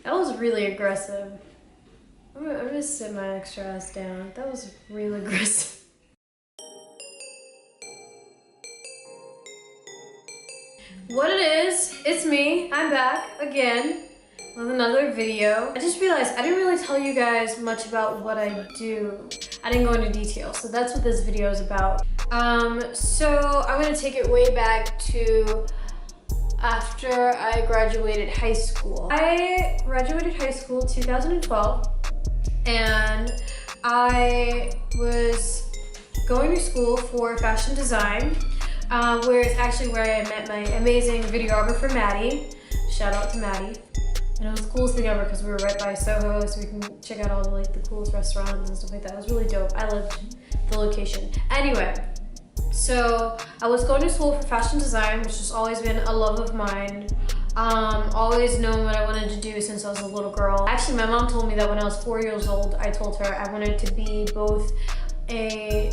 That was really aggressive. I'm gonna sit my extra ass down. That was real aggressive. What it is, it's me. I'm back again with another video. I just realized I didn't really tell you guys much about what I do. I didn't go into detail, so that's what this video is about. So I'm gonna take it way back to after I graduated high school. I graduated high school 2012, and I was going to school for fashion design, where it's actually where I met my amazing videographer, Maddie. Shout out to Maddie. And it was the coolest thing ever because we were right by Soho, so we can check out all the coolest restaurants and stuff like that. It was really dope. I loved the location. Anyway, so I was going to school for fashion design, which has always been a love of mine. Always known what I wanted to do since I was a little girl. Actually, my mom told me that when I was 4 years old, I told her I wanted to be both a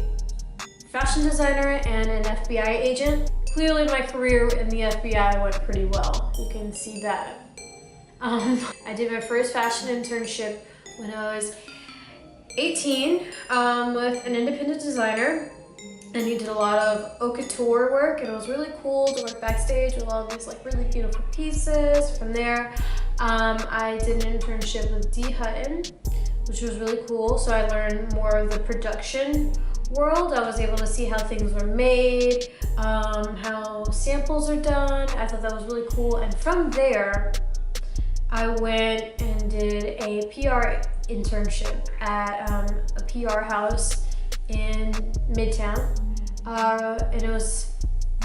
fashion designer and an FBI agent. Clearly my career in the FBI went pretty well. You can see that. I did my first fashion internship when I was 18 with an independent designer, and he did a lot of haute couture work, and it was really cool to work backstage with all of these really beautiful pieces. From there, I did an internship with D. Hutton, which was really cool. So I learned more of the production world. I was able to see how things were made, how samples are done. I thought that was really cool. And from there, I went and did a PR internship at a PR house in Midtown. And it was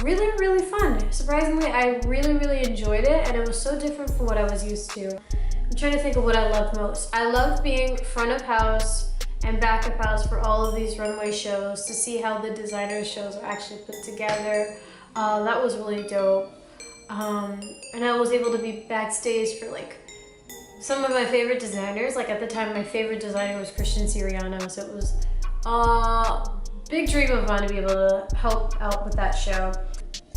really, really fun. Surprisingly, I really, really enjoyed it, and it was so different from what I was used to. I'm trying to think of what I loved most. I loved being front of house and back of house for all of these runway shows to see how the designer shows are actually put together. That was really dope. And I was able to be backstage for some of my favorite designers. At the time, my favorite designer was Christian Siriano, so it was big dream of mine to be able to help out with that show.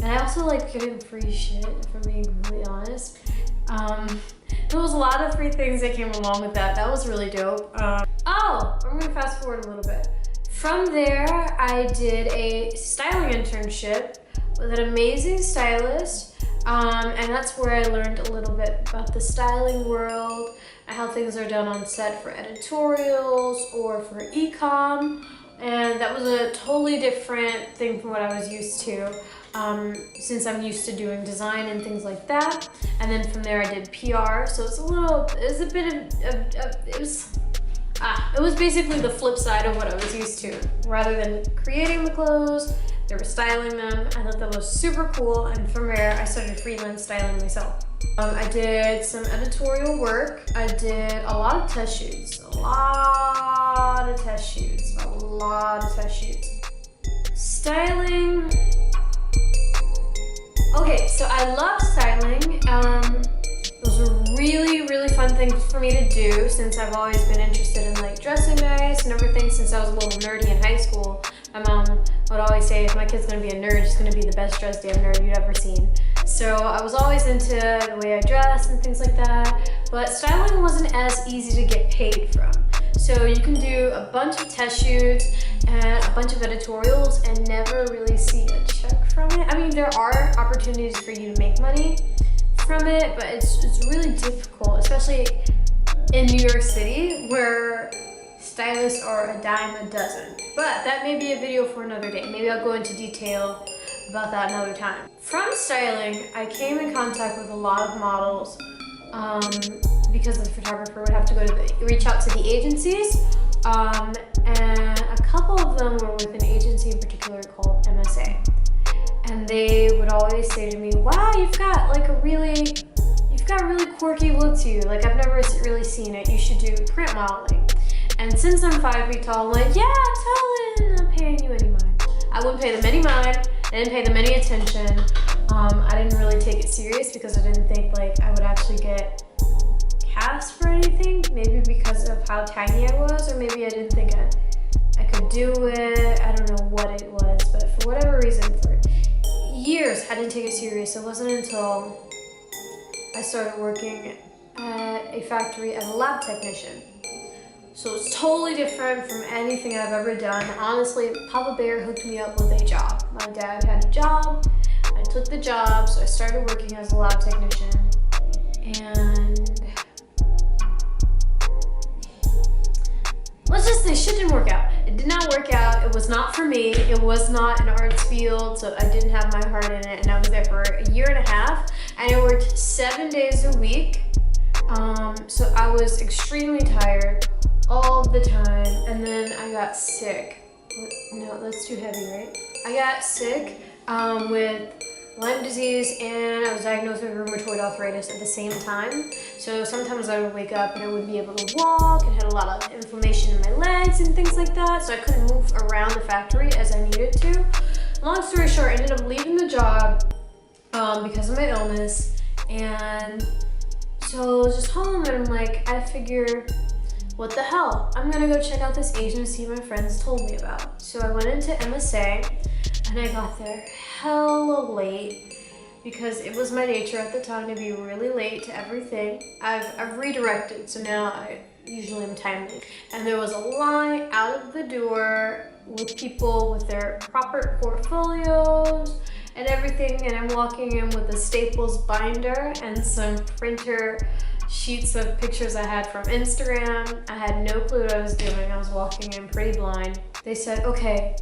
And I also like getting free shit, if I'm being completely honest. There was a lot of free things that came along with that. That was really dope. I'm gonna fast forward a little bit. From there, I did a styling internship with an amazing stylist. And that's where I learned a little bit about the styling world and how things are done on set for editorials or for e-com. And that was a totally different thing from what I was used to, since I'm used to doing design and things like that. And then from there I did PR, so it was basically the flip side of what I was used to. Rather than creating the clothes, they were styling them. I thought that was super cool, and from there I started freelance styling myself. I did some editorial work. I did a lot of test shoots. Styling. Okay, so I love styling. It was a really, really fun thing for me to do since I've always been interested in dressing nice and everything since I was a little nerdy in high school. My mom would always say, if my kid's gonna be a nerd, she's gonna be the best dressed damn nerd you've ever seen. So I was always into the way I dress and things like that, but styling wasn't as easy to get paid from. So you can do a bunch of test shoots and a bunch of editorials and never really see a check from it. I mean, there are opportunities for you to make money from it, but it's really difficult, especially in New York City, where stylists are a dime a dozen. But that may be a video for another day. Maybe I'll go into detail about that another time. From styling, I came in contact with a lot of models because the photographer would have to reach out to the agencies, and a couple of them were with an agency in particular called MSA. And they would always say to me, wow, you've got a really quirky look to you. I've never really seen it. You should do print modeling. And since I'm 5 feet tall, I'm like, yeah, totally, I'm not paying you any mind. I wouldn't pay them any mind. I didn't pay them any attention. I didn't really take it serious because I didn't think I would actually get cast for anything. Maybe because of how tiny I was, or maybe I didn't think I could do it. I don't know what it was, but for whatever reason, for years I didn't take it serious. It wasn't until I started working at a factory as a lab technician. So it's totally different from anything I've ever done. Honestly, Papa Bear hooked me up with a job. My dad had a job, I took the job, so I started working as a lab technician. And let's just say shit didn't work out. It did not work out. It was not for me. It was not an arts field, so I didn't have my heart in it. And I was there for a year and a half, and I worked 7 days a week. So I was extremely tired all the time, and then I got sick. No, that's too heavy, right? I got sick with Lyme disease, and I was diagnosed with rheumatoid arthritis at the same time. So sometimes I would wake up and I wouldn't be able to walk, and had a lot of inflammation in my legs and things like that, so I couldn't move around the factory as I needed to. Long story short, I ended up leaving the job because of my illness, and so I was just home, and I'm like, I figure, what the hell? I'm gonna go check out this agency my friends told me about. So I went into MSA, and I got there hella late because it was my nature at the time to be really late to everything. I've redirected, so now I usually am timely. And there was a line out of the door with people with their proper portfolios and everything, and I'm walking in with a Staples binder and some printer sheets of pictures I had from Instagram. I had no clue what I was doing. I was walking in pretty blind. They said, okay,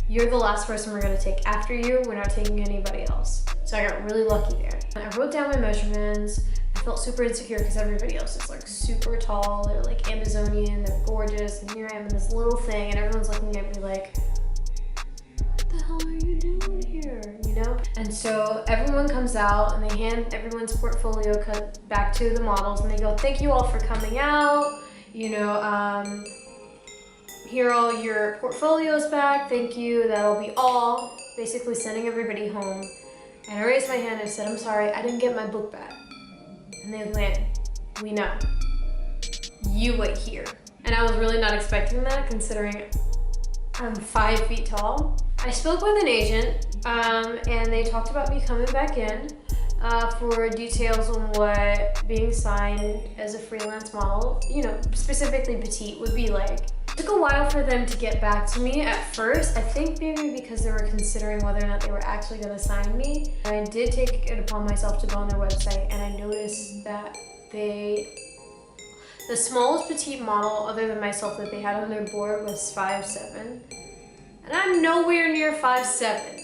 you're the last person we're gonna take. After you, we're not taking anybody else. So I got really lucky there. I wrote down my measurements. I felt super insecure because everybody else is like super tall. They're like Amazonian, they're gorgeous. And here I am in this little thing, and everyone's looking at me like, what the hell are you doing here? You know? And so everyone comes out and they hand everyone's portfolio cut back to the models, and they go, thank you all for coming out. You know, here are all your portfolios back, thank you, that'll be all. Basically sending everybody home. And I raised my hand and I said, I'm sorry, I didn't get my book back. And they went, we know. You wait here. And I was really not expecting that, considering I'm 5 feet tall. I spoke with an agent, and they talked about me coming back in for details on what being signed as a freelance model, you know, specifically petite, would be like. It took a while for them to get back to me at first. I think maybe because they were considering whether or not they were actually going to sign me. I did take it upon myself to go on their website, and I noticed that the smallest petite model other than myself that they had on their board was 5'7", and I'm nowhere near 5'7".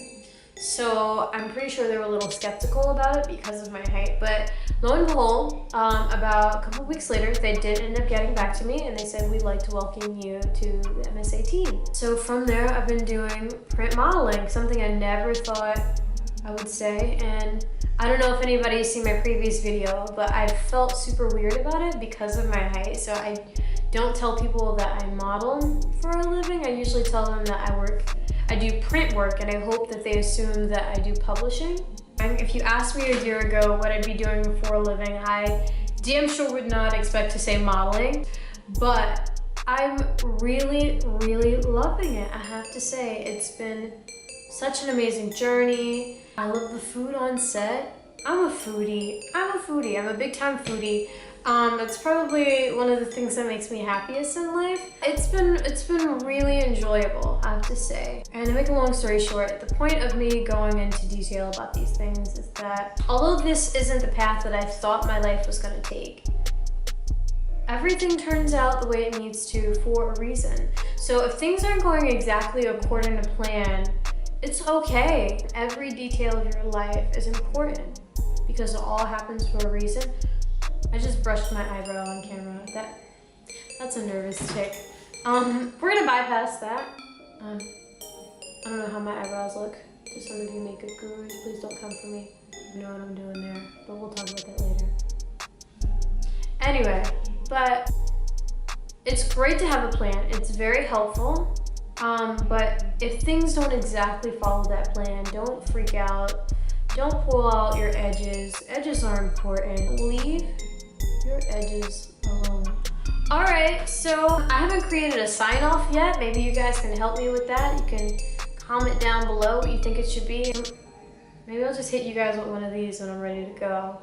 So I'm pretty sure they were a little skeptical about it because of my height, but lo and behold, about a couple weeks later, they did end up getting back to me, and they said, we'd like to welcome you to the MSA team. So from there, I've been doing print modeling, something I never thought I would say, and I don't know if anybody's seen my previous video, but I felt super weird about it because of my height, so I don't tell people that I model for a living. I usually tell them that I do print work, and I hope that they assume that I do publishing. If you asked me a year ago what I'd be doing for a living, I damn sure would not expect to say modeling, but I'm really, really loving it. I have to say, it's been such an amazing journey. I love the food on set. I'm a foodie. I'm a big time foodie. It's probably one of the things that makes me happiest in life. It's been really enjoyable, I have to say. And to make a long story short, the point of me going into detail about these things is that although this isn't the path that I thought my life was going to take, everything turns out the way it needs to for a reason. So if things aren't going exactly according to plan, it's okay. Every detail of your life is important because it all happens for a reason. I just brushed my eyebrow on camera. That's a nervous tick. We're gonna bypass that. I don't know how my eyebrows look. To some of you makeup gurus, please don't come for me. You know what I'm doing there, but we'll talk about that later. Anyway, but it's great to have a plan. It's very helpful. But if things don't exactly follow that plan, don't freak out. Don't pull out your edges. Edges are important. Leave your edges alone. All right, so I haven't created a sign off yet. Maybe you guys can help me with that. You can comment down below what you think it should be. Maybe I'll just hit you guys with one of these when I'm ready to go.